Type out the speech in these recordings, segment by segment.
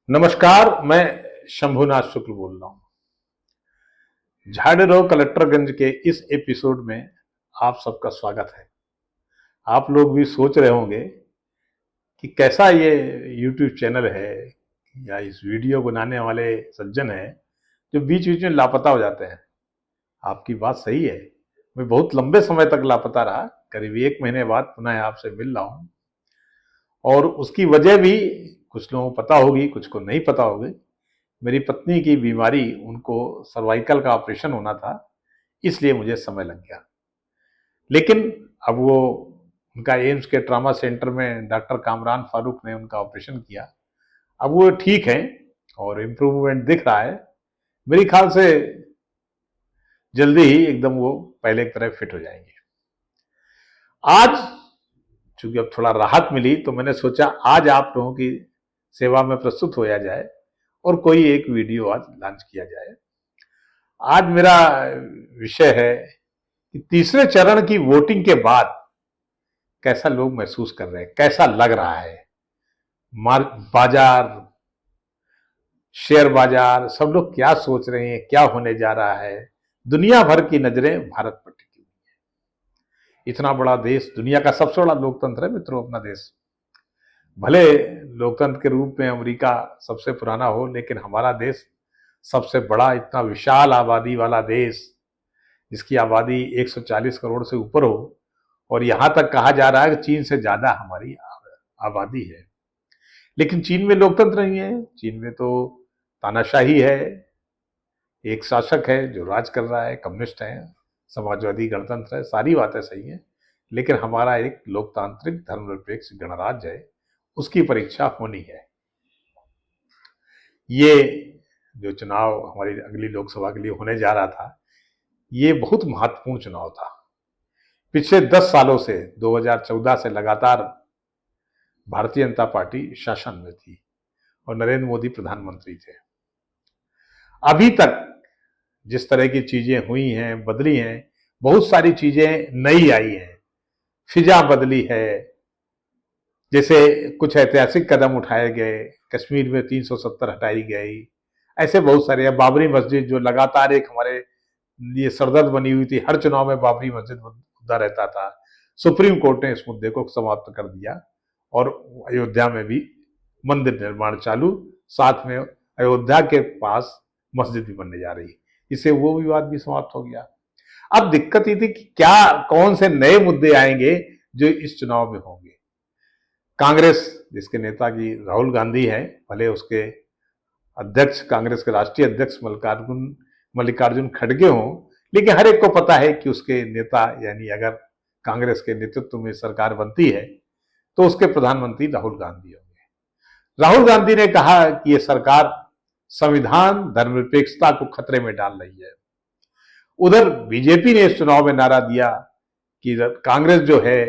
नमस्कार। मैं शंभुनाथ शुक्ल बोल रहा हूं। झाड़ेरो कलेक्टरगंज के इस एपिसोड में आप सबका स्वागत है। आप लोग भी सोच रहे होंगे कि कैसा ये यूट्यूब चैनल है या इस वीडियो बनाने वाले सज्जन हैं जो बीच बीच में लापता हो जाते हैं। आपकी बात सही है, मैं बहुत लंबे समय तक लापता रहा। करीब 1 महीने बाद पुनः आपसे मिल रहा हूं और उसकी वजह भी कुछ लोगों को पता होगी, कुछ को नहीं पता होगी। मेरी पत्नी की बीमारी, उनको सर्वाइकल का ऑपरेशन होना था, इसलिए मुझे समय लग गया। लेकिन अब वो उनका एम्स के ट्रामा सेंटर में डॉक्टर कामरान फारूक ने उनका ऑपरेशन किया। अब वो ठीक हैं और इम्प्रूवमेंट दिख रहा है। मेरी ख्याल से जल्दी ही एकदम वो पहले की तरह फिट हो जाएंगे। आज चूंकि अब थोड़ा राहत मिली तो मैंने सोचा आज आप लोगों की सेवा में प्रस्तुत होया जाए और कोई एक वीडियो आज लॉन्च किया जाए। आज मेरा विषय है कि तीसरे चरण की वोटिंग के बाद कैसा लोग महसूस कर रहे हैं, कैसा लग रहा है। बाजार, शेयर बाजार, सब लोग क्या सोच रहे हैं, क्या होने जा रहा है। दुनिया भर की नजरें भारत पर टिकी हुई है। इतना बड़ा देश, दुनिया का सबसे बड़ा लोकतंत्र है मित्रों अपना देश। भले लोकतंत्र के रूप में अमेरिका सबसे पुराना हो, लेकिन हमारा देश सबसे बड़ा, इतना विशाल आबादी वाला देश, जिसकी आबादी 140 करोड़ से ऊपर हो, और यहां तक कहा जा रहा है कि चीन से ज्यादा हमारी आबादी है। लेकिन चीन में लोकतंत्र नहीं है। चीन में तो तानाशाही है, एक शासक है जो राज कर रहा है, कम्युनिस्ट है, समाजवादी गणतंत्र है, सारी बातें सही हैं। लेकिन हमारा एक लोकतांत्रिक धर्मनिरपेक्ष गणराज्य है, उसकी परीक्षा होनी है। ये जो चुनाव हमारी अगली लोकसभा के लिए होने जा रहा था, ये बहुत महत्वपूर्ण चुनाव था। पिछले 10 सालों से, 2014 से लगातार भारतीय जनता पार्टी शासन में थी और नरेंद्र मोदी प्रधानमंत्री थे। अभी तक जिस तरह की चीजें हुई हैं, बदली हैं, बहुत सारी चीजें नई आई हैं, फिजा बदली है। जैसे कुछ ऐतिहासिक कदम उठाए गए, कश्मीर में 370 हटाई गई, ऐसे बहुत सारे। बाबरी मस्जिद जो लगातार एक हमारे लिए सरदर्द बनी हुई थी, हर चुनाव में बाबरी मस्जिद मुद्दा रहता था, सुप्रीम कोर्ट ने इस मुद्दे को समाप्त कर दिया और अयोध्या में भी मंदिर निर्माण चालू, साथ में अयोध्या के पास मस्जिद भी बनने जा रही, इससे वो विवाद भी समाप्त हो गया। अब दिक्कत ये थी कि क्या, कौन से नए मुद्दे आएंगे जो इस चुनाव में होंगे। कांग्रेस, जिसके नेता की राहुल गांधी है, भले उसके अध्यक्ष, कांग्रेस के राष्ट्रीय अध्यक्ष मल्लिकार्जुन खड़गे हों, लेकिन हर एक को पता है कि उसके नेता, यानी अगर कांग्रेस के नेतृत्व में सरकार बनती है तो उसके प्रधानमंत्री राहुल गांधी होंगे। राहुल गांधी ने कहा कि यह सरकार संविधान, धर्मनिरपेक्षता को खतरे में डाल रही है। उधर बीजेपी ने इस चुनाव में नारा दिया कि कांग्रेस जो है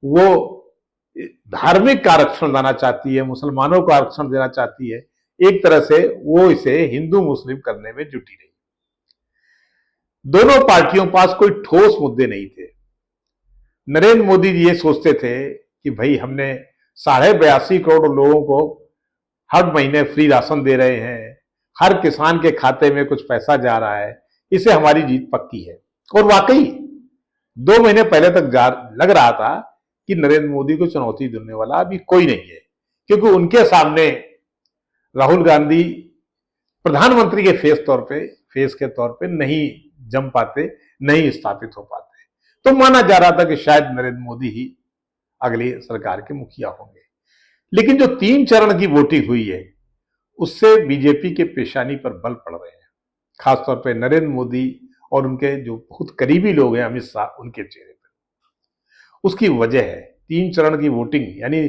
वो धार्मिक आरक्षण देना चाहती है, मुसलमानों को आरक्षण देना चाहती है। एक तरह से वो इसे हिंदू मुस्लिम करने में जुटी रही। दोनों पार्टियों के पास कोई ठोस मुद्दे नहीं थे। नरेंद्र मोदी जी ये सोचते थे कि भाई हमने 82.5 करोड़ लोगों को हर महीने फ्री राशन दे रहे हैं, हर किसान के खाते में कुछ पैसा जा रहा है, इससे हमारी जीत पक्की है। और वाकई 2 महीने पहले तक लग रहा था कि नरेंद्र मोदी को चुनौती देने वाला अभी कोई नहीं है, क्योंकि उनके सामने राहुल गांधी प्रधानमंत्री के फेस के तौर पे नहीं जम पाते, नहीं स्थापित हो पाते। तो माना जा रहा था कि शायद नरेंद्र मोदी ही अगली सरकार के मुखिया होंगे। लेकिन जो 3 चरण की वोटिंग हुई है, उससे बीजेपी के पेशानी पर बल पड़ रहे हैं, खासतौर पर नरेंद्र मोदी और उनके जो बहुत करीबी लोग हैं, अमित शाह, उनके चेहरे पर। उसकी वजह है 3 चरण की वोटिंग, यानी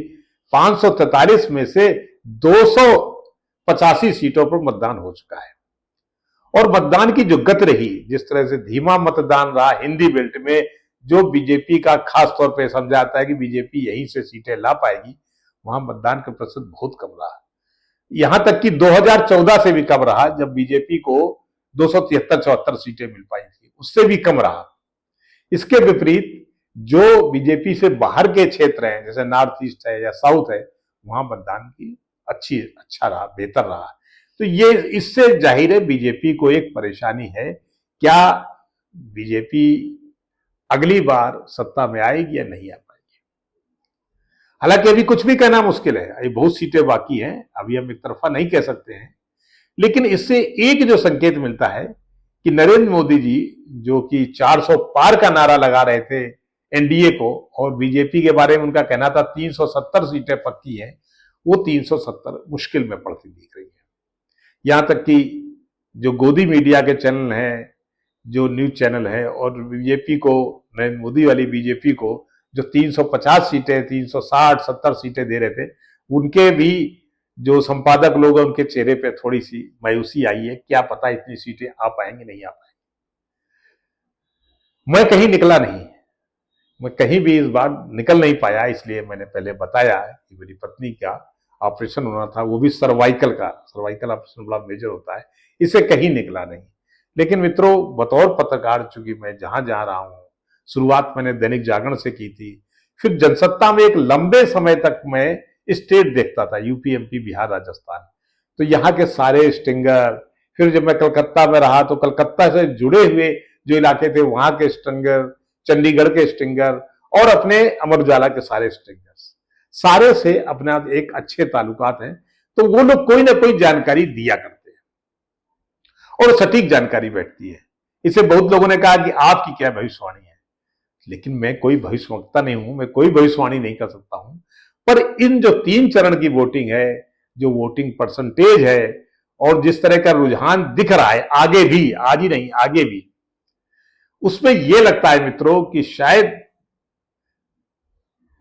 543 में से 285 सीटों पर मतदान हो चुका है। और मतदान की जो गति रही, जिस तरह से धीमा मतदान रहा हिंदी बेल्ट में, जो बीजेपी का खास तौर पे समझा जाता है कि बीजेपी यहीं से सीटें ला पाएगी, वहां मतदान का प्रतिशत बहुत कम रहा। यहां तक कि 2014 से भी कम रहा, जब बीजेपी को 273-74 सीटें मिल पाई थी, उससे भी कम रहा। इसके विपरीत जो बीजेपी से बाहर के क्षेत्र हैं, जैसे नॉर्थ ईस्ट है या साउथ है, वहां मतदान की अच्छा रहा, बेहतर रहा। तो ये इससे जाहिर है बीजेपी को एक परेशानी है, क्या बीजेपी अगली बार सत्ता में आएगी या नहीं आ पाएगी। हालांकि अभी कुछ भी कहना मुश्किल है, अभी बहुत सीटें बाकी हैं, अभी हम एक तरफा नहीं कह सकते हैं। लेकिन इससे एक जो संकेत मिलता है कि नरेंद्र मोदी जी जो कि 400 पार का नारा लगा रहे थे एनडीए को, और बीजेपी के बारे में उनका कहना था 370 सीटें पक्की हैं, वो 370 मुश्किल में पड़ती दिख रही है। यहां तक कि जो गोदी मीडिया के चैनल हैं, जो न्यूज चैनल है, और बीजेपी को, नरेंद्र मोदी वाली बीजेपी को जो 350 सीटें, 360-70 सीटें दे रहे थे, उनके भी जो संपादक लोग हैं उनके चेहरे पे थोड़ी सी मायूसी आई है, क्या पता इतनी सीटें आ पाएंगे नहीं आ पाएंगे। मैं कहीं निकला नहीं, मैं कहीं भी इस बार निकल नहीं पाया, इसलिए मैंने पहले बताया कि मेरी पत्नी का ऑपरेशन होना था, वो भी सर्वाइकल का। सर्वाइकल ऑपरेशन बड़ा मेजर होता है, इससे कहीं निकला नहीं। लेकिन मित्रों, बतौर पत्रकार चूंकि मैं जहां जा रहा हूं, शुरुआत मैंने दैनिक जागरण से की थी, फिर जनसत्ता में एक लंबे समय तक मैं स्टेट देखता था, यूपी, एमपी, बिहार, राजस्थान। तो यहाँ के सारे स्टिंगर, फिर जब मैं कलकत्ता में रहा तो कलकत्ता से जुड़े हुए जो इलाके थे वहां के स्टिंगर, चंडीगढ़ के स्टिंगर, और अपने अमर उजाला के सारे स्टिंगर्स, सारे से अपना एक अच्छे ताल्लुकात हैं। तो वो लोग कोई ना कोई जानकारी दिया करते हैं और सटीक जानकारी बैठती है। इसे बहुत लोगों ने कहा कि आपकी क्या भविष्यवाणी है, लेकिन मैं कोई भविष्यवक्ता नहीं हूं, मैं कोई भविष्यवाणी नहीं कर सकता हूं। पर इन जो 3 चरण की वोटिंग है, जो वोटिंग परसेंटेज है, और जिस तरह का रुझान दिख रहा है आगे भी, आज ही नहीं आगे भी, उसमें यह लगता है मित्रों कि शायद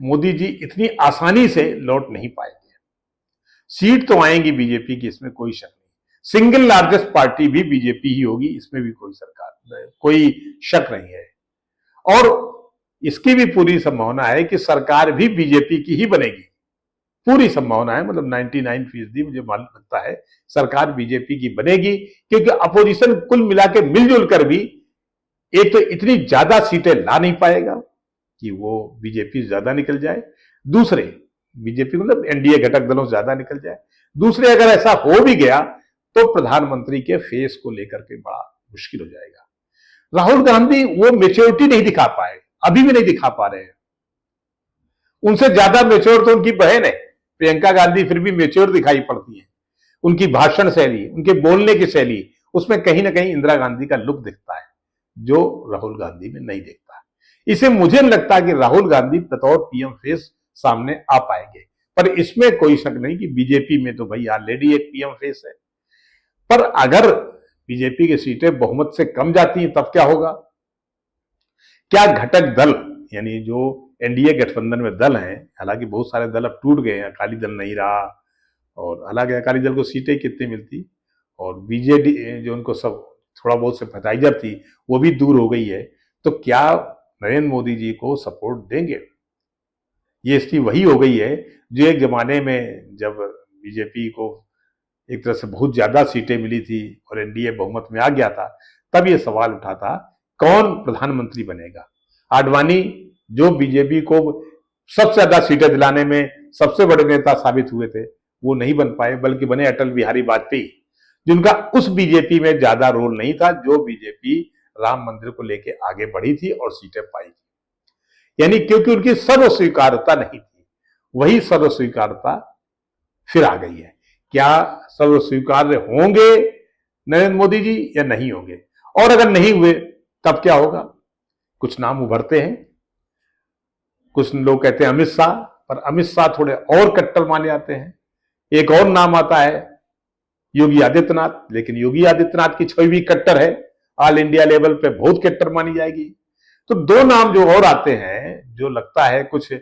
मोदी जी इतनी आसानी से लौट नहीं पाएंगे। सीट तो आएंगी बीजेपी की, इसमें कोई शक नहीं। सिंगल लार्जेस्ट पार्टी भी बीजेपी ही होगी, इसमें भी कोई शक नहीं है। और इसकी भी पूरी संभावना है कि सरकार भी बीजेपी की ही बनेगी, पूरी संभावना है, मतलब 99% मुझे मालूम लगता है सरकार बीजेपी की बनेगी, क्योंकि अपोजिशन कुल मिला के मिलजुल कर भी एक तो इतनी ज्यादा सीटें ला नहीं पाएगा कि वो बीजेपी ज्यादा निकल जाए, दूसरे बीजेपी मतलब एनडीए घटक दलों से ज्यादा निकल जाए, दूसरे अगर ऐसा हो भी गया तो प्रधानमंत्री के फेस को लेकर के बड़ा मुश्किल हो जाएगा। राहुल गांधी वो मेच्योरिटी नहीं दिखा पाए, अभी भी नहीं दिखा पा रहे हैं। उनसे ज्यादा मेच्योर तो उनकी बहन है प्रियंका गांधी, फिर भी मेच्योर दिखाई पड़ती है। उनकी भाषण शैली, उनके बोलने की शैली, उसमें कहीं ना कहीं इंदिरा गांधी का लुक दिखता है, जो राहुल गांधी में नहीं दिखता। इसे मुझे लगता है कि राहुल गांधी बतौर पीएम फेस सामने आ पाएंगे, पर इसमें कोई शक नहीं कि बीजेपी में तो भाई ऑलरेडी एक पीएम फेस है। पर अगर बीजेपी की सीटें बहुमत से कम जाती हैं तब क्या होगा? क्या घटक दल, यानी जो एनडीए गठबंधन में दल हैं, हालांकि बहुत सारे दल अब टूट गए हैं, अकाली दल नहीं रहा, और हालांकि अकाली दल को सीटें कितनी मिलती, और बीजेडी जो उनको सब थोड़ा बहुत सिंपैथाइजर थी वो भी दूर हो गई है, तो क्या नरेंद्र मोदी जी को सपोर्ट देंगे? ये स्थिति वही हो गई है जो एक जमाने में जब बीजेपी को एक तरह से बहुत ज्यादा सीटें मिली थी और एनडीए बहुमत में आ गया था, तब ये सवाल उठा था कौन प्रधानमंत्री बनेगा। आडवाणी जो बीजेपी को सबसे ज्यादा सीटें दिलाने में सबसे बड़े नेता साबित हुए थे, वो नहीं बन पाए, बल्कि बने अटल बिहारी वाजपेयी, जिनका उस बीजेपी में ज्यादा रोल नहीं था, जो बीजेपी राम मंदिर को लेकर आगे बढ़ी थी और सीटें पाई थी। यानी क्योंकि उनकी सर्व स्वीकारता नहीं थी, वही सर्व स्वीकारता फिर आ गई है। क्या सर्व स्वीकार्य होंगे नरेंद्र मोदी जी या नहीं होंगे? और अगर नहीं हुए तब क्या होगा? कुछ नाम उभरते हैं, कुछ लोग कहते हैं अमित शाह, पर अमित शाह थोड़े और कट्टर माने जाते हैं। एक और नाम आता है योगी आदित्यनाथ, लेकिन योगी आदित्यनाथ की छवि भी कट्टर है, ऑल इंडिया लेवल पे बहुत कट्टर मानी जाएगी। तो 2 नाम जो और आते हैं, जो लगता है कुछ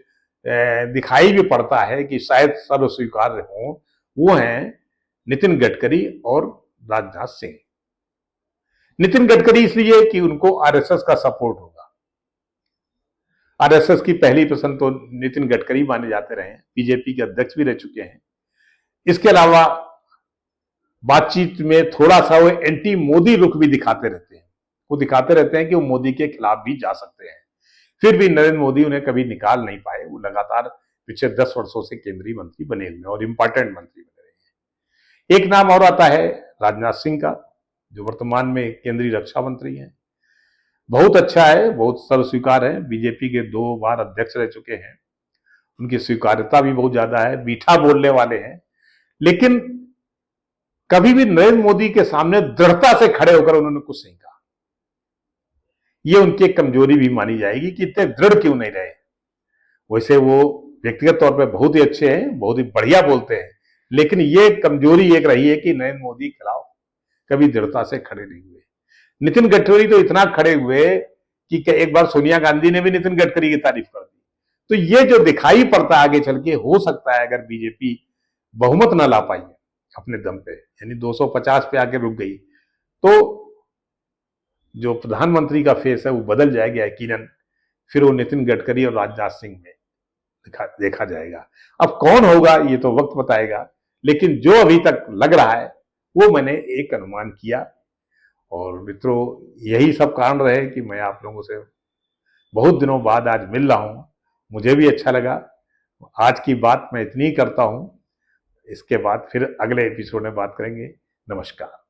दिखाई भी पड़ता है कि शायद सर्व स्वीकार्य हो, वो हैं नितिन गडकरी और राजनाथ सिंह। नितिन गडकरी इसलिए कि उनको आरएसएस का सपोर्ट होगा। आरएसएस की पहली पसंद तो नितिन गडकरी माने जाते रहे, बीजेपी के अध्यक्ष भी रह चुके हैं। इसके अलावा बातचीत में थोड़ा सा वो एंटी मोदी रुख भी दिखाते रहते हैं, वो दिखाते रहते हैं कि वो मोदी के खिलाफ भी जा सकते हैं। फिर भी नरेंद्र मोदी उन्हें कभी निकाल नहीं पाए, वो लगातार पिछले 10 वर्षों से केंद्रीय मंत्री बने हुए हैं और इंपॉर्टेंट मंत्री बने। एक नाम और आता है राजनाथ सिंह का, जो वर्तमान में केंद्रीय रक्षा मंत्री हैं। बहुत अच्छा है, बहुत सर्वस्वीकार है, बीजेपी के 2 बार अध्यक्ष रह चुके हैं, उनकी स्वीकार्यता भी बहुत ज्यादा है, मीठा बोलने वाले हैं, लेकिन कभी भी नरेंद्र मोदी के सामने दृढ़ता से खड़े होकर उन्होंने कुछ नहीं कहा। ये उनकी एक कमजोरी भी मानी जाएगी कि इतने दृढ़ क्यों नहीं रहे। वैसे वो व्यक्तिगत तौर पे बहुत ही अच्छे हैं, बहुत ही बढ़िया बोलते हैं, लेकिन ये कमजोरी एक रही है कि नरेंद्र मोदी के खिलाफ कभी दृढ़ता से खड़े नहीं हुए। नितिन गडकरी तो इतना खड़े हुए कि एक बार सोनिया गांधी ने भी नितिन गडकरी की तारीफ कर दी। तो ये जो दिखाई पड़ता है आगे चल के, हो सकता है अगर बीजेपी बहुमत ना ला पाई अपने दम पे, यानी 250 पे आके रुक गई, तो जो प्रधानमंत्री का फेस है वो बदल जाएगा यकीनन। फिर वो नितिन गडकरी और राजनाथ सिंह में देखा जाएगा। अब कौन होगा ये तो वक्त बताएगा, लेकिन जो अभी तक लग रहा है वो मैंने एक अनुमान किया। और मित्रों, यही सब कारण रहे कि मैं आप लोगों से बहुत दिनों बाद आज मिल रहा हूं। मुझे भी अच्छा लगा। आज की बात मैं इतनी ही करता हूं, इसके बाद फिर अगले एपिसोड में बात करेंगे। नमस्कार।